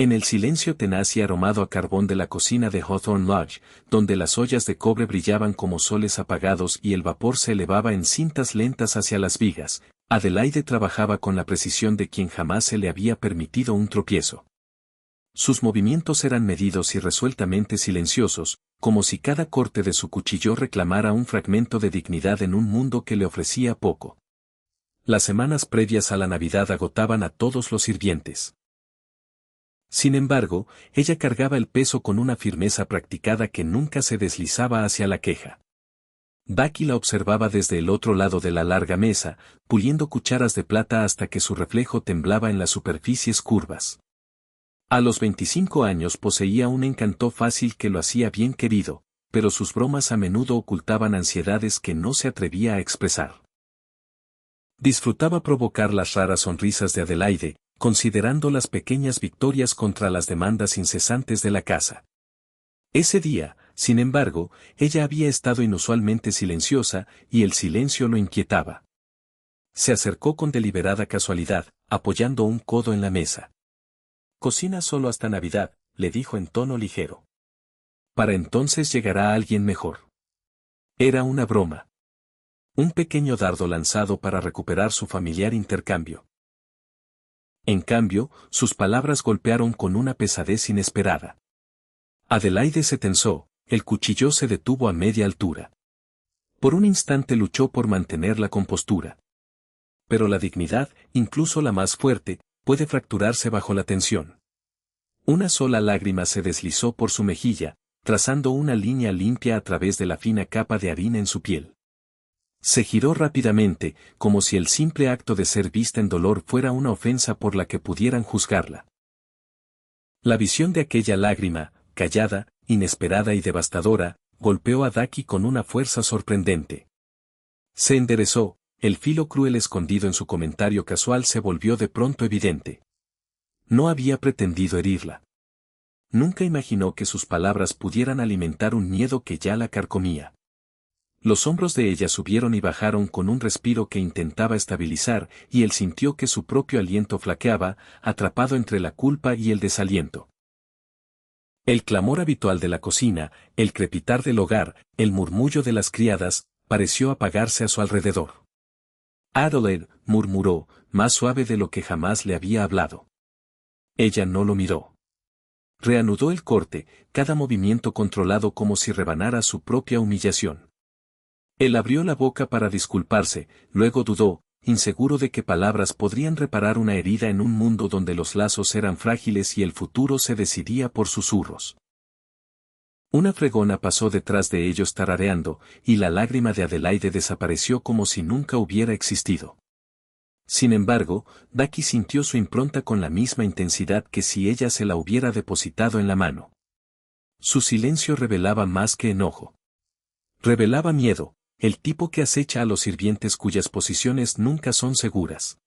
En el silencio tenaz y aromado a carbón de la cocina de Hawthorne Lodge, donde las ollas de cobre brillaban como soles apagados y el vapor se elevaba en cintas lentas hacia las vigas, Adelaide trabajaba con la precisión de quien jamás se le había permitido un tropiezo. Sus movimientos eran medidos y resueltamente silenciosos, como si cada corte de su cuchillo reclamara un fragmento de dignidad en un mundo que le ofrecía poco. Las semanas previas a la Navidad agotaban a todos los sirvientes. Sin embargo, ella cargaba el peso con una firmeza practicada que nunca se deslizaba hacia la queja. Ducky la observaba desde el otro lado de la larga mesa, puliendo cucharas de plata hasta que su reflejo temblaba en las superficies curvas. A los 25 años poseía un encanto fácil que lo hacía bien querido, pero sus bromas a menudo ocultaban ansiedades que no se atrevía a expresar. Disfrutaba provocar las raras sonrisas de Adelaide, considerando las pequeñas victorias contra las demandas incesantes de la casa. Ese día, sin embargo, ella había estado inusualmente silenciosa, y el silencio lo inquietaba. Se acercó con deliberada casualidad, apoyando un codo en la mesa. «Cocina solo hasta Navidad», le dijo en tono ligero. «Para entonces llegará alguien mejor». Era una broma. Un pequeño dardo lanzado para recuperar su familiar intercambio. En cambio, sus palabras golpearon con una pesadez inesperada. Adelaide se tensó, el cuchillo se detuvo a media altura. Por un instante luchó por mantener la compostura. Pero la dignidad, incluso la más fuerte, puede fracturarse bajo la tensión. Una sola lágrima se deslizó por su mejilla, trazando una línea limpia a través de la fina capa de harina en su piel. Se giró rápidamente, como si el simple acto de ser vista en dolor fuera una ofensa por la que pudieran juzgarla. La visión de aquella lágrima, callada, inesperada y devastadora, golpeó a Ducky con una fuerza sorprendente. Se enderezó, el filo cruel escondido en su comentario casual se volvió de pronto evidente. No había pretendido herirla. Nunca imaginó que sus palabras pudieran alimentar un miedo que ya la carcomía. Los hombros de ella subieron y bajaron con un respiro que intentaba estabilizar, y él sintió que su propio aliento flaqueaba, atrapado entre la culpa y el desaliento. El clamor habitual de la cocina, el crepitar del hogar, el murmullo de las criadas, pareció apagarse a su alrededor. «Adelaide», murmuró, más suave de lo que jamás le había hablado. Ella no lo miró. Reanudó el corte, cada movimiento controlado como si rebanara su propia humillación. Él abrió la boca para disculparse, luego dudó, inseguro de que palabras podrían reparar una herida en un mundo donde los lazos eran frágiles y el futuro se decidía por susurros. Una fregona pasó detrás de ellos tarareando, y la lágrima de Adelaide desapareció como si nunca hubiera existido. Sin embargo, Ducky sintió su impronta con la misma intensidad que si ella se la hubiera depositado en la mano. Su silencio revelaba más que enojo. Revelaba miedo, el tipo que acecha a los sirvientes cuyas posiciones nunca son seguras.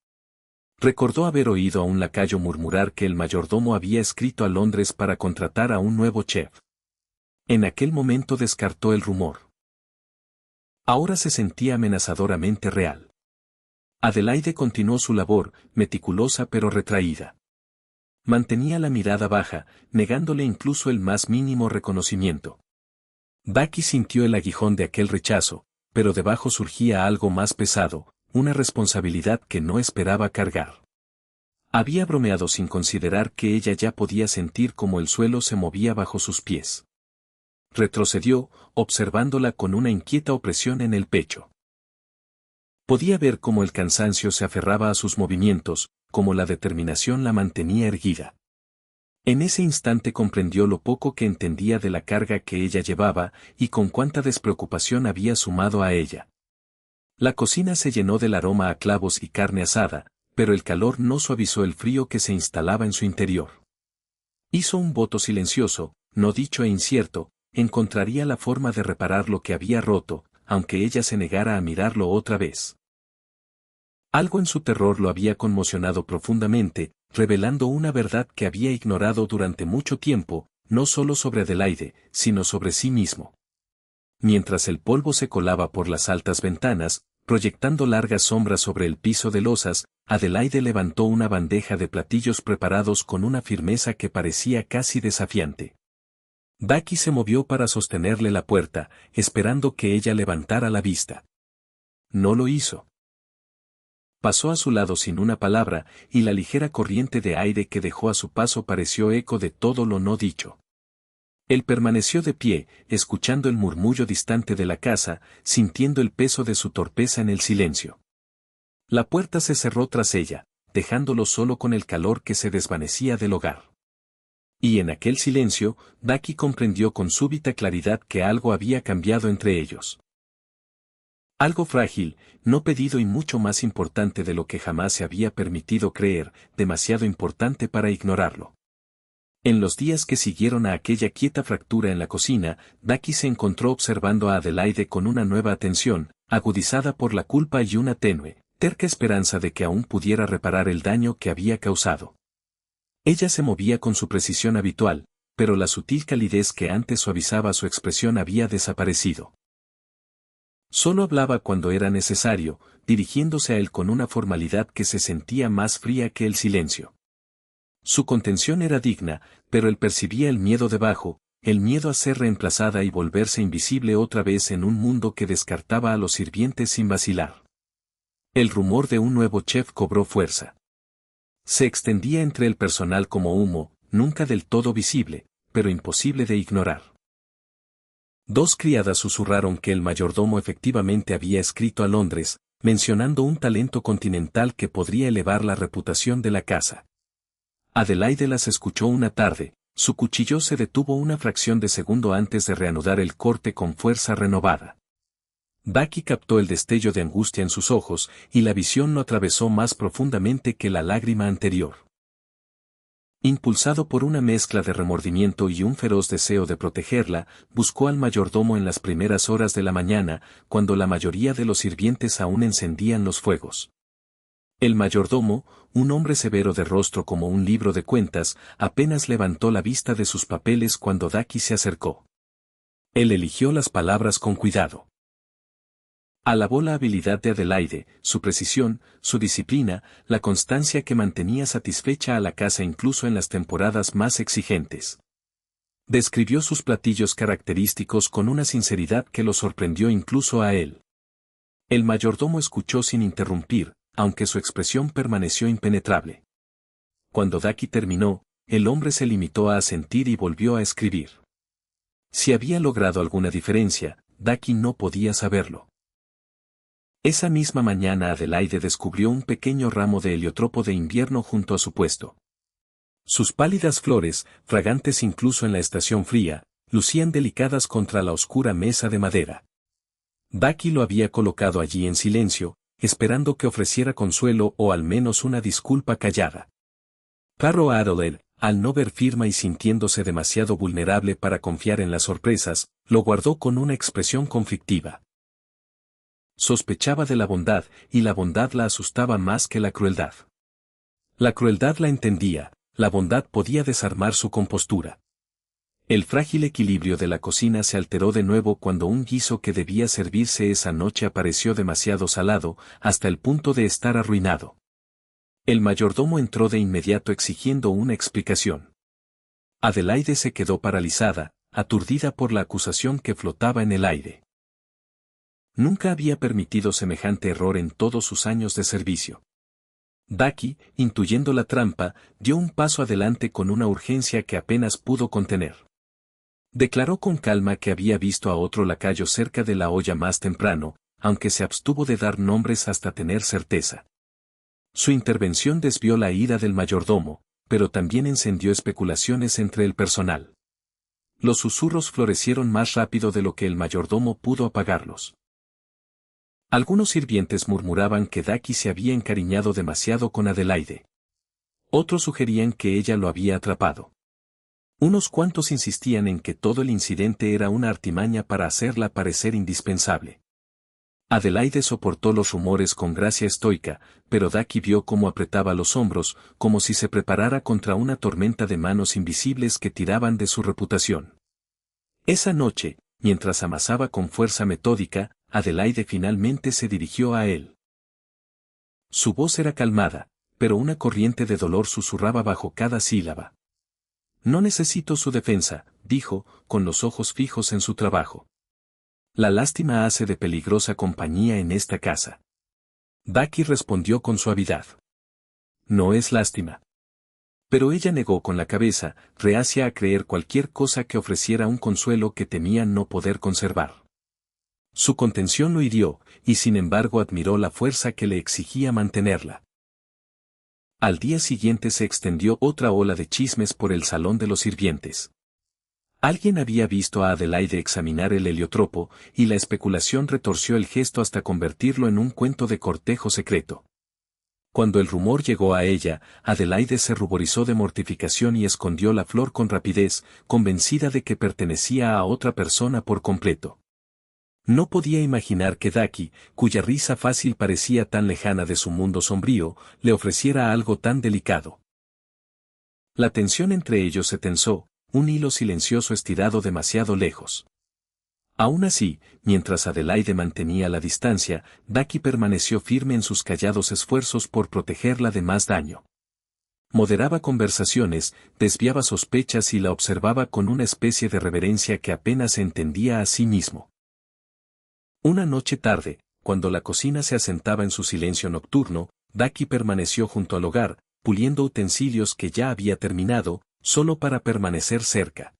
Recordó haber oído a un lacayo murmurar que el mayordomo había escrito a Londres para contratar a un nuevo chef. En aquel momento descartó el rumor. Ahora se sentía amenazadoramente real. Adelaide continuó su labor, meticulosa pero retraída. Mantenía la mirada baja, negándole incluso el más mínimo reconocimiento. Ducky sintió el aguijón de aquel rechazo, pero debajo surgía algo más pesado, una responsabilidad que no esperaba cargar. Había bromeado sin considerar que ella ya podía sentir cómo el suelo se movía bajo sus pies. Retrocedió, observándola con una inquieta opresión en el pecho. Podía ver cómo el cansancio se aferraba a sus movimientos, cómo la determinación la mantenía erguida. En ese instante comprendió lo poco que entendía de la carga que ella llevaba, y con cuánta despreocupación había sumado a ella. La cocina se llenó del aroma a clavos y carne asada, pero el calor no suavizó el frío que se instalaba en su interior. Hizo un voto silencioso, no dicho e incierto, encontraría la forma de reparar lo que había roto, aunque ella se negara a mirarlo otra vez. Algo en su terror lo había conmocionado profundamente, revelando una verdad que había ignorado durante mucho tiempo, no solo sobre Adelaide, sino sobre sí mismo. Mientras el polvo se colaba por las altas ventanas, proyectando largas sombras sobre el piso de losas, Adelaide levantó una bandeja de platillos preparados con una firmeza que parecía casi desafiante. Ducky se movió para sostenerle la puerta, esperando que ella levantara la vista. No lo hizo. Pasó a su lado sin una palabra, y la ligera corriente de aire que dejó a su paso pareció eco de todo lo no dicho. Él permaneció de pie, escuchando el murmullo distante de la casa, sintiendo el peso de su torpeza en el silencio. La puerta se cerró tras ella, dejándolo solo con el calor que se desvanecía del hogar. Y en aquel silencio, Ducky comprendió con súbita claridad que algo había cambiado entre ellos. Algo frágil, no pedido y mucho más importante de lo que jamás se había permitido creer, demasiado importante para ignorarlo. En los días que siguieron a aquella quieta fractura en la cocina, Ducky se encontró observando a Adelaide con una nueva atención, agudizada por la culpa y una tenue, terca esperanza de que aún pudiera reparar el daño que había causado. Ella se movía con su precisión habitual, pero la sutil calidez que antes suavizaba su expresión había desaparecido. Solo hablaba cuando era necesario, dirigiéndose a él con una formalidad que se sentía más fría que el silencio. Su contención era digna, pero él percibía el miedo debajo, el miedo a ser reemplazada y volverse invisible otra vez en un mundo que descartaba a los sirvientes sin vacilar. El rumor de un nuevo chef cobró fuerza. Se extendía entre el personal como humo, nunca del todo visible, pero imposible de ignorar. Dos criadas susurraron que el mayordomo efectivamente había escrito a Londres, mencionando un talento continental que podría elevar la reputación de la casa. Adelaide las escuchó una tarde, su cuchillo se detuvo una fracción de segundo antes de reanudar el corte con fuerza renovada. Ducky captó el destello de angustia en sus ojos, y la visión lo atravesó más profundamente que la lágrima anterior. Impulsado por una mezcla de remordimiento y un feroz deseo de protegerla, buscó al mayordomo en las primeras horas de la mañana, cuando la mayoría de los sirvientes aún encendían los fuegos. El mayordomo, un hombre severo de rostro como un libro de cuentas, apenas levantó la vista de sus papeles cuando Ducky se acercó. Él eligió las palabras con cuidado. Alabó la habilidad de Adelaide, su precisión, su disciplina, la constancia que mantenía satisfecha a la casa incluso en las temporadas más exigentes. Describió sus platillos característicos con una sinceridad que lo sorprendió incluso a él. El mayordomo escuchó sin interrumpir, aunque su expresión permaneció impenetrable. Cuando Ducky terminó, el hombre se limitó a asentir y volvió a escribir. Si había logrado alguna diferencia, Ducky no podía saberlo. Esa misma mañana Adelaide descubrió un pequeño ramo de heliotropo de invierno junto a su puesto. Sus pálidas flores, fragantes incluso en la estación fría, lucían delicadas contra la oscura mesa de madera. Ducky lo había colocado allí en silencio, esperando que ofreciera consuelo o al menos una disculpa callada. Pero Adelaide, al no ver firma y sintiéndose demasiado vulnerable para confiar en las sorpresas, lo guardó con una expresión conflictiva. Sospechaba de la bondad, y la bondad la asustaba más que la crueldad. La crueldad la entendía, la bondad podía desarmar su compostura. El frágil equilibrio de la cocina se alteró de nuevo cuando un guiso que debía servirse esa noche apareció demasiado salado, hasta el punto de estar arruinado. El mayordomo entró de inmediato exigiendo una explicación. Adelaide se quedó paralizada, aturdida por la acusación que flotaba en el aire. Nunca había permitido semejante error en todos sus años de servicio. Ducky, intuyendo la trampa, dio un paso adelante con una urgencia que apenas pudo contener. Declaró con calma que había visto a otro lacayo cerca de la olla más temprano, aunque se abstuvo de dar nombres hasta tener certeza. Su intervención desvió la ira del mayordomo, pero también encendió especulaciones entre el personal. Los susurros florecieron más rápido de lo que el mayordomo pudo apagarlos. Algunos sirvientes murmuraban que Ducky se había encariñado demasiado con Adelaide. Otros sugerían que ella lo había atrapado. Unos cuantos insistían en que todo el incidente era una artimaña para hacerla parecer indispensable. Adelaide soportó los rumores con gracia estoica, pero Ducky vio cómo apretaba los hombros, como si se preparara contra una tormenta de manos invisibles que tiraban de su reputación. Esa noche, mientras amasaba con fuerza metódica, Adelaide finalmente se dirigió a él. Su voz era calmada, pero una corriente de dolor susurraba bajo cada sílaba. No necesito su defensa, dijo, con los ojos fijos en su trabajo. La lástima hace de peligrosa compañía en esta casa. Ducky respondió con suavidad. No es lástima. Pero ella negó con la cabeza, reacia a creer cualquier cosa que ofreciera un consuelo que temía no poder conservar. Su contención lo hirió, y sin embargo admiró la fuerza que le exigía mantenerla. Al día siguiente se extendió otra ola de chismes por el salón de los sirvientes. Alguien había visto a Adelaide examinar el heliotropo, y la especulación retorció el gesto hasta convertirlo en un cuento de cortejo secreto. Cuando el rumor llegó a ella, Adelaide se ruborizó de mortificación y escondió la flor con rapidez, convencida de que pertenecía a otra persona por completo. No podía imaginar que Ducky, cuya risa fácil parecía tan lejana de su mundo sombrío, le ofreciera algo tan delicado. La tensión entre ellos se tensó, un hilo silencioso estirado demasiado lejos. Aún así, mientras Adelaide mantenía la distancia, Ducky permaneció firme en sus callados esfuerzos por protegerla de más daño. Moderaba conversaciones, desviaba sospechas y la observaba con una especie de reverencia que apenas se entendía a sí mismo. Una noche tarde, cuando la cocina se asentaba en su silencio nocturno, Ducky permaneció junto al hogar, puliendo utensilios que ya había terminado, solo para permanecer cerca.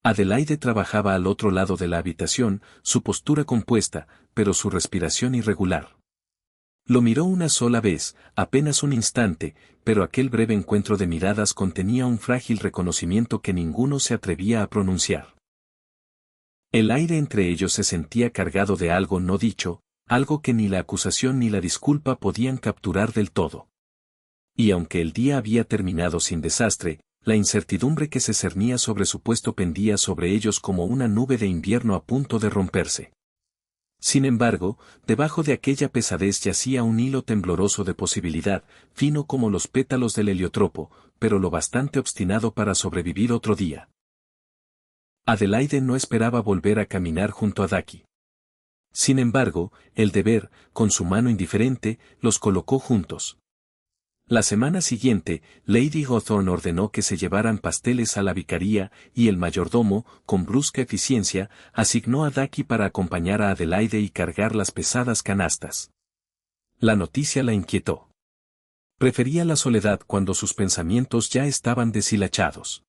Adelaide trabajaba al otro lado de la habitación, su postura compuesta, pero su respiración irregular. Lo miró una sola vez, apenas un instante, pero aquel breve encuentro de miradas contenía un frágil reconocimiento que ninguno se atrevía a pronunciar. El aire entre ellos se sentía cargado de algo no dicho, algo que ni la acusación ni la disculpa podían capturar del todo. Y aunque el día había terminado sin desastre, la incertidumbre que se cernía sobre su puesto pendía sobre ellos como una nube de invierno a punto de romperse. Sin embargo, debajo de aquella pesadez yacía un hilo tembloroso de posibilidad, fino como los pétalos del heliotropo, pero lo bastante obstinado para sobrevivir otro día. Adelaide no esperaba volver a caminar junto a Ducky. Sin embargo, el deber, con su mano indiferente, los colocó juntos. La semana siguiente, Lady Hawthorne ordenó que se llevaran pasteles a la vicaría, y el mayordomo, con brusca eficiencia, asignó a Ducky para acompañar a Adelaide y cargar las pesadas canastas. La noticia la inquietó. Prefería la soledad cuando sus pensamientos ya estaban deshilachados.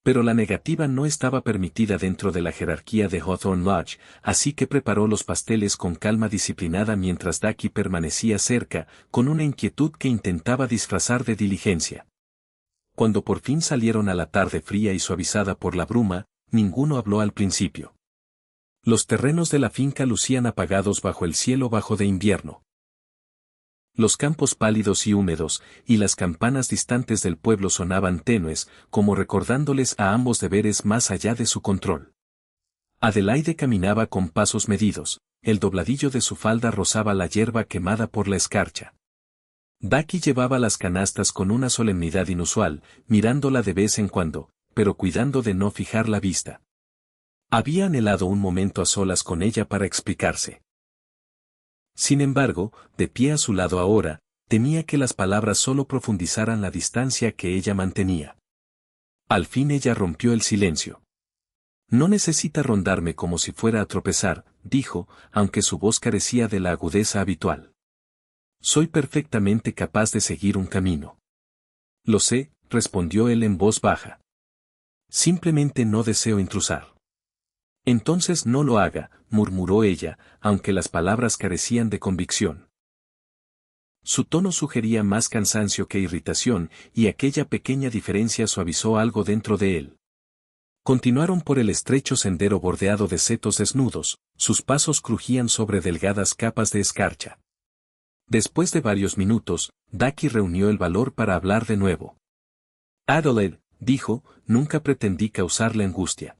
Pero la negativa no estaba permitida dentro de la jerarquía de Hawthorne Lodge, así que preparó los pasteles con calma disciplinada mientras Ducky permanecía cerca, con una inquietud que intentaba disfrazar de diligencia. Cuando por fin salieron a la tarde fría y suavizada por la bruma, ninguno habló al principio. Los terrenos de la finca lucían apagados bajo el cielo bajo de invierno. Los campos pálidos y húmedos, y las campanas distantes del pueblo sonaban tenues, como recordándoles a ambos deberes más allá de su control. Adelaide caminaba con pasos medidos, el dobladillo de su falda rozaba la hierba quemada por la escarcha. Ducky llevaba las canastas con una solemnidad inusual, mirándola de vez en cuando, pero cuidando de no fijar la vista. Había anhelado un momento a solas con ella para explicarse. Sin embargo, de pie a su lado ahora, temía que las palabras solo profundizaran la distancia que ella mantenía. Al fin ella rompió el silencio. No necesita rondarme como si fuera a tropezar, dijo, aunque su voz carecía de la agudeza habitual. Soy perfectamente capaz de seguir un camino. Lo sé, respondió él en voz baja. Simplemente no deseo intrusar. Entonces no lo haga, murmuró ella, aunque las palabras carecían de convicción. Su tono sugería más cansancio que irritación, y aquella pequeña diferencia suavizó algo dentro de él. Continuaron por el estrecho sendero bordeado de setos desnudos, sus pasos crujían sobre delgadas capas de escarcha. Después de varios minutos, Ducky reunió el valor para hablar de nuevo. Adelaide, dijo, nunca pretendí causarle angustia.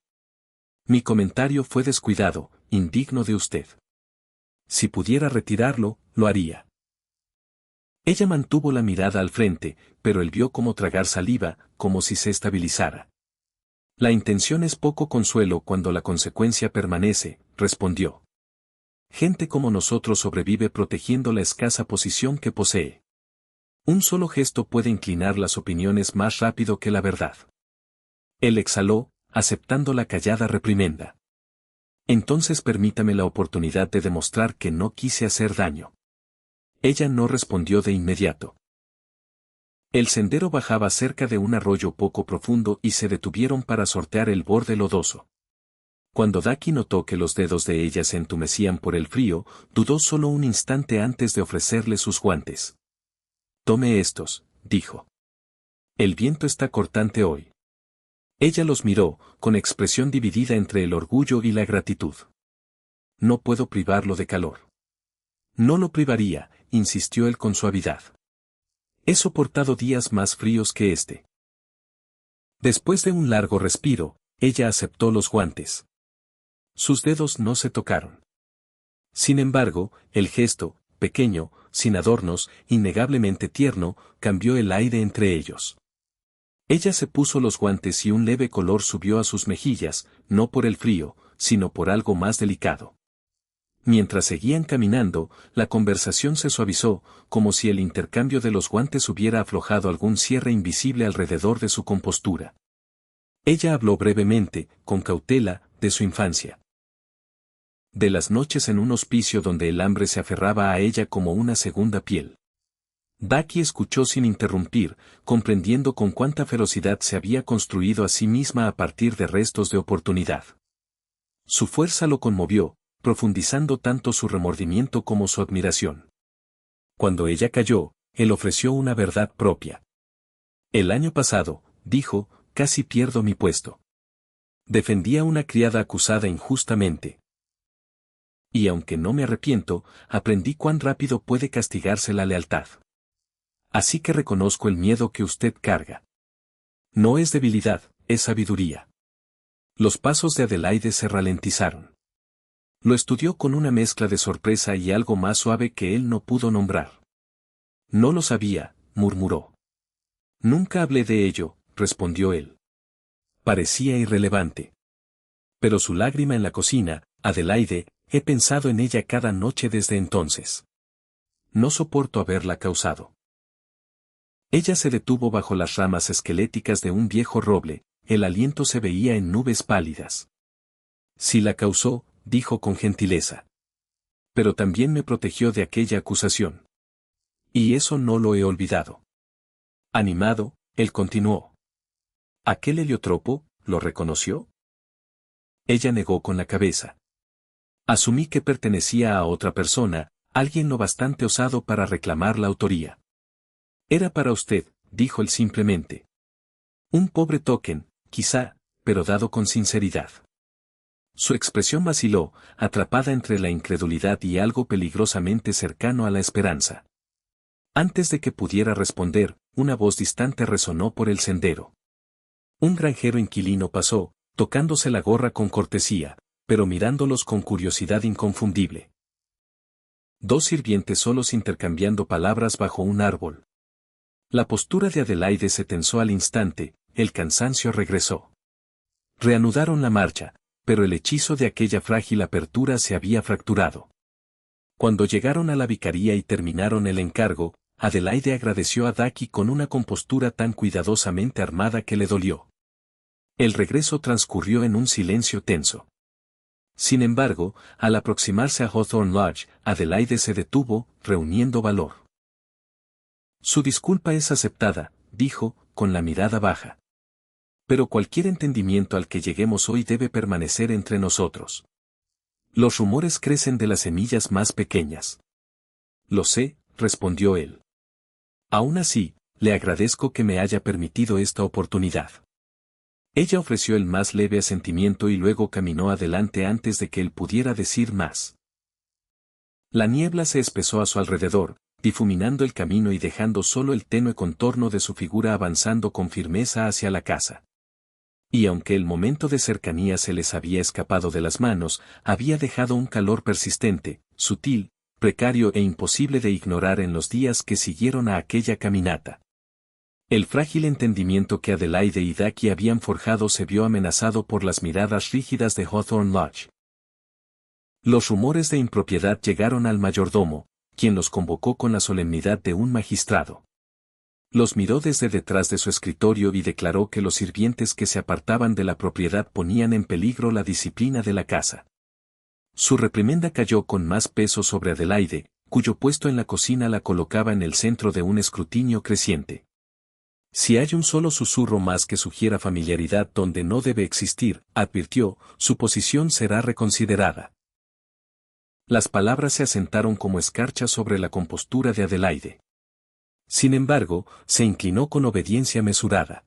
Mi comentario fue descuidado, indigno de usted. Si pudiera retirarlo, lo haría. Ella mantuvo la mirada al frente, pero él vio cómo tragar saliva, como si se estabilizara. La intención es poco consuelo cuando la consecuencia permanece, respondió. Gente como nosotros sobrevive protegiendo la escasa posición que posee. Un solo gesto puede inclinar las opiniones más rápido que la verdad. Él exhaló, aceptando la callada reprimenda. Entonces permítame la oportunidad de demostrar que no quise hacer daño. Ella no respondió de inmediato. El sendero bajaba cerca de un arroyo poco profundo y se detuvieron para sortear el borde lodoso. Cuando Daki notó que los dedos de ella se entumecían por el frío, dudó solo un instante antes de ofrecerle sus guantes. «Tome estos», dijo. «El viento está cortante hoy». Ella los miró, con expresión dividida entre el orgullo y la gratitud. «No puedo privarlo de calor». «No lo privaría», insistió él con suavidad. «He soportado días más fríos que este». Después de un largo respiro, ella aceptó los guantes. Sus dedos no se tocaron. Sin embargo, el gesto, pequeño, sin adornos, innegablemente tierno, cambió el aire entre ellos. Ella se puso los guantes y un leve color subió a sus mejillas, no por el frío, sino por algo más delicado. Mientras seguían caminando, la conversación se suavizó, como si el intercambio de los guantes hubiera aflojado algún cierre invisible alrededor de su compostura. Ella habló brevemente, con cautela, de su infancia. De las noches en un hospicio donde el hambre se aferraba a ella como una segunda piel. Daki escuchó sin interrumpir, comprendiendo con cuánta ferocidad se había construido a sí misma a partir de restos de oportunidad. Su fuerza lo conmovió, profundizando tanto su remordimiento como su admiración. Cuando ella calló, él ofreció una verdad propia. «El año pasado», dijo, «casi pierdo mi puesto. Defendí a una criada acusada injustamente. Y aunque no me arrepiento, aprendí cuán rápido puede castigarse la lealtad. Así que reconozco el miedo que usted carga. No es debilidad, es sabiduría». Los pasos de Adelaide se ralentizaron. Lo estudió con una mezcla de sorpresa y algo más suave que él no pudo nombrar. «No lo sabía», murmuró. «Nunca hablé de ello», respondió él. Parecía irrelevante. Pero su lágrima en la cocina, Adelaide, he pensado en ella cada noche desde entonces. No soporto haberla causado. Ella se detuvo bajo las ramas esqueléticas de un viejo roble, el aliento se veía en nubes pálidas. «Si la causó», dijo con gentileza. «Pero también me protegió de aquella acusación. Y eso no lo he olvidado». Animado, él continuó. «¿Aquel heliotropo, lo reconoció?» Ella negó con la cabeza. «Asumí que pertenecía a otra persona, alguien lo bastante osado para reclamar la autoría». «Era para usted», dijo él simplemente. «Un pobre token, quizá, pero dado con sinceridad». Su expresión vaciló, atrapada entre la incredulidad y algo peligrosamente cercano a la esperanza. Antes de que pudiera responder, una voz distante resonó por el sendero. Un granjero inquilino pasó, tocándose la gorra con cortesía, pero mirándolos con curiosidad inconfundible. Dos sirvientes solos intercambiando palabras bajo un árbol. La postura de Adelaide se tensó al instante, el cansancio regresó. Reanudaron la marcha, pero el hechizo de aquella frágil apertura se había fracturado. Cuando llegaron a la vicaría y terminaron el encargo, Adelaide agradeció a Daki con una compostura tan cuidadosamente armada que le dolió. El regreso transcurrió en un silencio tenso. Sin embargo, al aproximarse a Hawthorne Lodge, Adelaide se detuvo, reuniendo valor. «Su disculpa es aceptada», dijo, con la mirada baja. «Pero cualquier entendimiento al que lleguemos hoy debe permanecer entre nosotros. Los rumores crecen de las semillas más pequeñas». «Lo sé», respondió él. «Aún así, le agradezco que me haya permitido esta oportunidad». Ella ofreció el más leve asentimiento y luego caminó adelante antes de que él pudiera decir más. La niebla se espesó a su alrededor, difuminando el camino y dejando solo el tenue contorno de su figura avanzando con firmeza hacia la casa. Y aunque el momento de cercanía se les había escapado de las manos, había dejado un calor persistente, sutil, precario e imposible de ignorar en los días que siguieron a aquella caminata. El frágil entendimiento que Adelaide y Daki habían forjado se vio amenazado por las miradas rígidas de Hawthorne Lodge. Los rumores de impropiedad llegaron al mayordomo, quien los convocó con la solemnidad de un magistrado. Los miró desde detrás de su escritorio y declaró que los sirvientes que se apartaban de la propiedad ponían en peligro la disciplina de la casa. Su reprimenda cayó con más peso sobre Adelaide, cuyo puesto en la cocina la colocaba en el centro de un escrutinio creciente. Si hay un solo susurro más que sugiera familiaridad donde no debe existir, advirtió, su posición será reconsiderada. Las palabras se asentaron como escarcha sobre la compostura de Adelaide. Sin embargo, se inclinó con obediencia mesurada.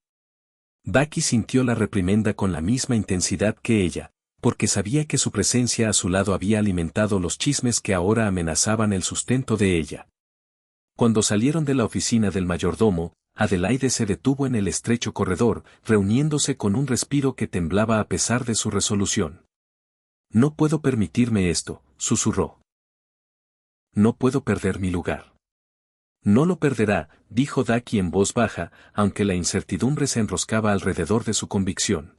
Becky sintió la reprimenda con la misma intensidad que ella, porque sabía que su presencia a su lado había alimentado los chismes que ahora amenazaban el sustento de ella. Cuando salieron de la oficina del mayordomo, Adelaide se detuvo en el estrecho corredor, reuniéndose con un respiro que temblaba a pesar de su resolución. «No puedo permitirme esto», susurró. «No puedo perder mi lugar». «No lo perderá», dijo Becky en voz baja, aunque la incertidumbre se enroscaba alrededor de su convicción.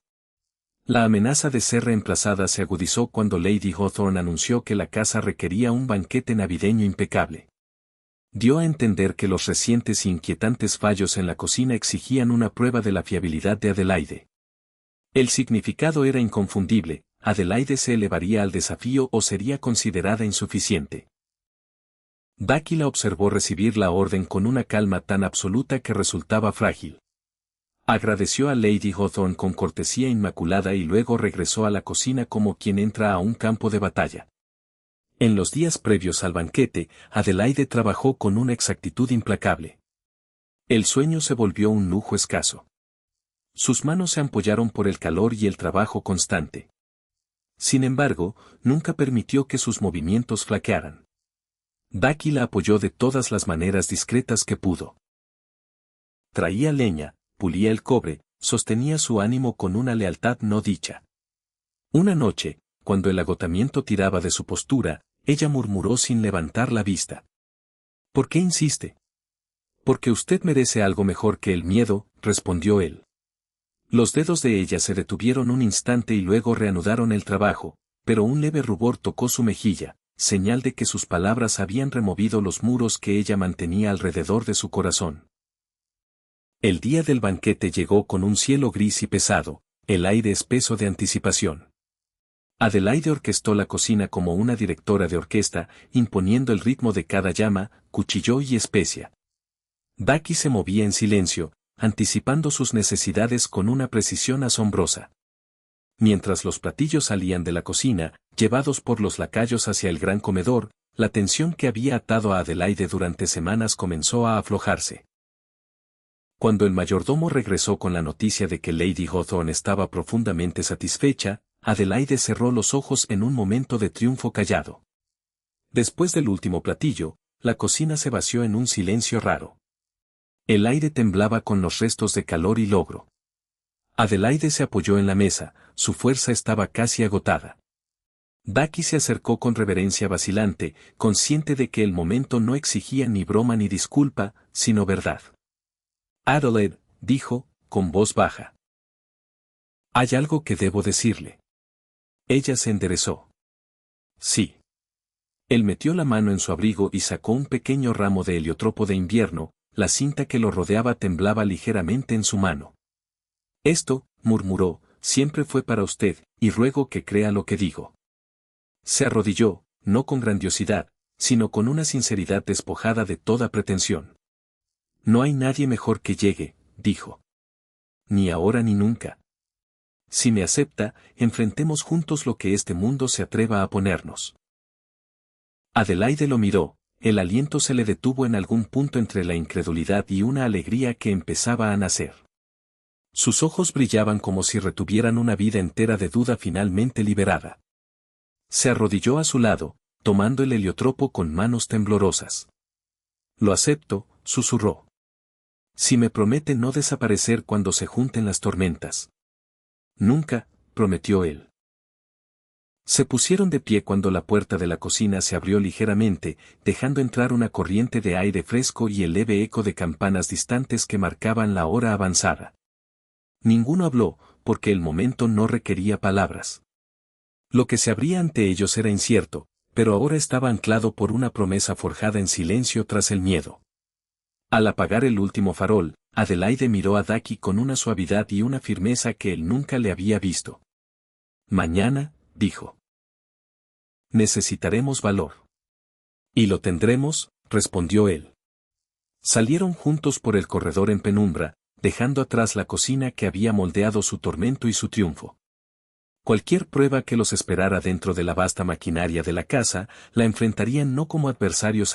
La amenaza de ser reemplazada se agudizó cuando Lady Hawthorne anunció que la casa requería un banquete navideño impecable. Dio a entender que los recientes e inquietantes fallos en la cocina exigían una prueba de la fiabilidad de Adelaide. El significado era inconfundible: Adelaide se elevaría al desafío o sería considerada insuficiente. Becky la observó recibir la orden con una calma tan absoluta que resultaba frágil. Agradeció a Lady Hawthorne con cortesía inmaculada y luego regresó a la cocina como quien entra a un campo de batalla. En los días previos al banquete, Adelaide trabajó con una exactitud implacable. El sueño se volvió un lujo escaso. Sus manos se ampollaron por el calor y el trabajo constante. Sin embargo, nunca permitió que sus movimientos flaquearan. Becky la apoyó de todas las maneras discretas que pudo. Traía leña, pulía el cobre, sostenía su ánimo con una lealtad no dicha. Una noche, cuando el agotamiento tiraba de su postura, ella murmuró sin levantar la vista. «¿Por qué insiste?» «Porque usted merece algo mejor que el miedo», respondió él. Los dedos de ella se detuvieron un instante y luego reanudaron el trabajo, pero un leve rubor tocó su mejilla, señal de que sus palabras habían removido los muros que ella mantenía alrededor de su corazón. El día del banquete llegó con un cielo gris y pesado, el aire espeso de anticipación. Adelaide orquestó la cocina como una directora de orquesta, imponiendo el ritmo de cada llama, cuchillo y especia. Becky se movía en silencio, anticipando sus necesidades con una precisión asombrosa. Mientras los platillos salían de la cocina, llevados por los lacayos hacia el gran comedor, la tensión que había atado a Adelaide durante semanas comenzó a aflojarse. Cuando el mayordomo regresó con la noticia de que Lady Hawthorne estaba profundamente satisfecha, Adelaide cerró los ojos en un momento de triunfo callado. Después del último platillo, la cocina se vació en un silencio raro. El aire temblaba con los restos de calor y logro. Adelaide se apoyó en la mesa, su fuerza estaba casi agotada. Becky se acercó con reverencia vacilante, consciente de que el momento no exigía ni broma ni disculpa, sino verdad. «Adelaide», dijo, con voz baja. «Hay algo que debo decirle». Ella se enderezó. «Sí». Él metió la mano en su abrigo y sacó un pequeño ramo de heliotropo de invierno, la cinta que lo rodeaba temblaba ligeramente en su mano. «Esto», murmuró, «siempre fue para usted, y ruego que crea lo que digo». Se arrodilló, no con grandiosidad, sino con una sinceridad despojada de toda pretensión. «No hay nadie mejor que llegue», dijo. «Ni ahora ni nunca. Si me acepta, enfrentemos juntos lo que este mundo se atreva a ponernos». Adelaide lo miró, el aliento se le detuvo en algún punto entre la incredulidad y una alegría que empezaba a nacer. Sus ojos brillaban como si retuvieran una vida entera de duda finalmente liberada. Se arrodilló a su lado, tomando el heliotropo con manos temblorosas. «Lo acepto», susurró. «Si me promete no desaparecer cuando se junten las tormentas». «Nunca», prometió él. Se pusieron de pie cuando la puerta de la cocina se abrió ligeramente, dejando entrar una corriente de aire fresco y el leve eco de campanas distantes que marcaban la hora avanzada. Ninguno habló, porque el momento no requería palabras. Lo que se abría ante ellos era incierto, pero ahora estaba anclado por una promesa forjada en silencio tras el miedo. Al apagar el último farol, Adelaide miró a Daki con una suavidad y una firmeza que él nunca le había visto. Mañana, dijo. Necesitaremos valor. Y lo tendremos, respondió él. Salieron juntos por el corredor en penumbra, dejando atrás la cocina que había moldeado su tormento y su triunfo. Cualquier prueba que los esperara dentro de la vasta maquinaria de la casa, la enfrentarían no como adversarios